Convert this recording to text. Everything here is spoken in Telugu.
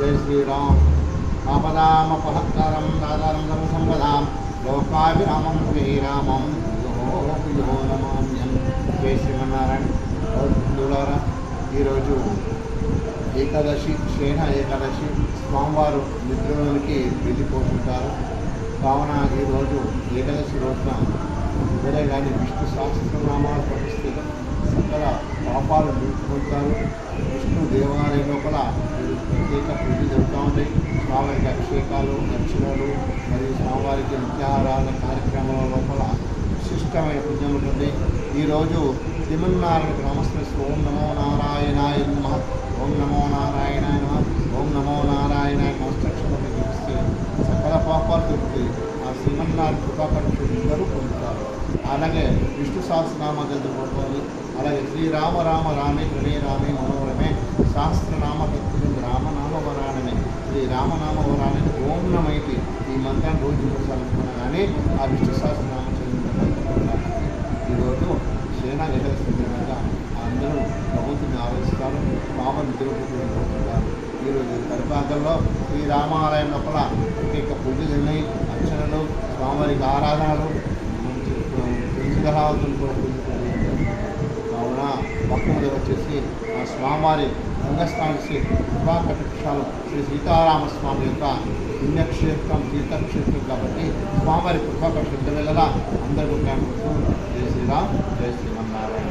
जय श्रीराम। आपदामपहत्तारं दातारं सर्वसम्पदां लोकाभिरामं श्रीरामं यो नमाम्यहं। जय శ్రీమన్నారాయణ। హిందువులారా, ఈరోజు ఏకాదశి, శయన ఏకాదశి, స్వామివారు నిద్రలోనికి వెళ్ళిపోతుంటారు. కావున ఈరోజు ఏకాదశి రోజున వేరే కానీ విష్ణు సహస్రనామాలు పఠిస్తే సకల పాపాలు నిలుపుకుంటారు. విష్ణు దేవాలయం లోపల ప్రత్యేక పూజలు జరుగుతూ ఉంటాయి. స్వామివారికి అభిషేకాలు, అర్చనలు మరియు స్వామివారికి నిత్యారాధన కార్యక్రమాల లోపల విశిష్టమైన పుణ్యం ఉంటుంది. ఈరోజు శ్రీమన్నారాయణకు నమస్కరిస్తూ ఓం నమో నారాయణాయ నమః, ఓం నమో నారాయణాయ నమః, ఓం నమో నారాయణాయ నమస్కరించడం చూపిస్తే సకల పాపాలు దొరుకుతాయి. ఆ శ్రీమన్నారాయణ కృపాకరుషులు అందరూ పొందుతారు. అలాగే విష్ణు సహస్రనామ చదువుకోవాలి. అలాగే శ్రీరామ రామ రామే ప్రణే రామే మనోరమే సహస్రనామ తత్వం రామనామవరాణమే శ్రీరామనామవరాణి ఓం నమైతి. ఈ మంత్రాన్ని రోజు మూడుసార్లు కానీ ఆ విష్ణు సహస్రనామ చదువుకుంటారు. ఈరోజు శయన ఏకాదశి సందర్భంగా అందరూ ప్రభుత్వాన్ని ఆలోచిస్తారు. పాపను నిద్రపోతుంటారు. ఈరోజు పరిపాలనలో శ్రీరామాలయం లోపల ప్రత్యేక పూజలు ఉన్నాయి, అర్చనలు, స్వామివారికి ఆరాధనలు, మంచి తులసిదళాలతో కూడా పూజలు. కావున భక్తులు వచ్చేసి ఆ స్వామివారి రంగస్థానం కృపాకటాక్షాలు శ్రీ సీతారామస్వామి యొక్క పుణ్యక్షేత్రం, తీర్థక్షేత్రం కాబట్టి స్వామివారి కృపాకటాక్ష వెళ్ళలా అందరూ ఉంటాను. జై శ్రీరామ్, జై శ్రీమన్నారాయణ.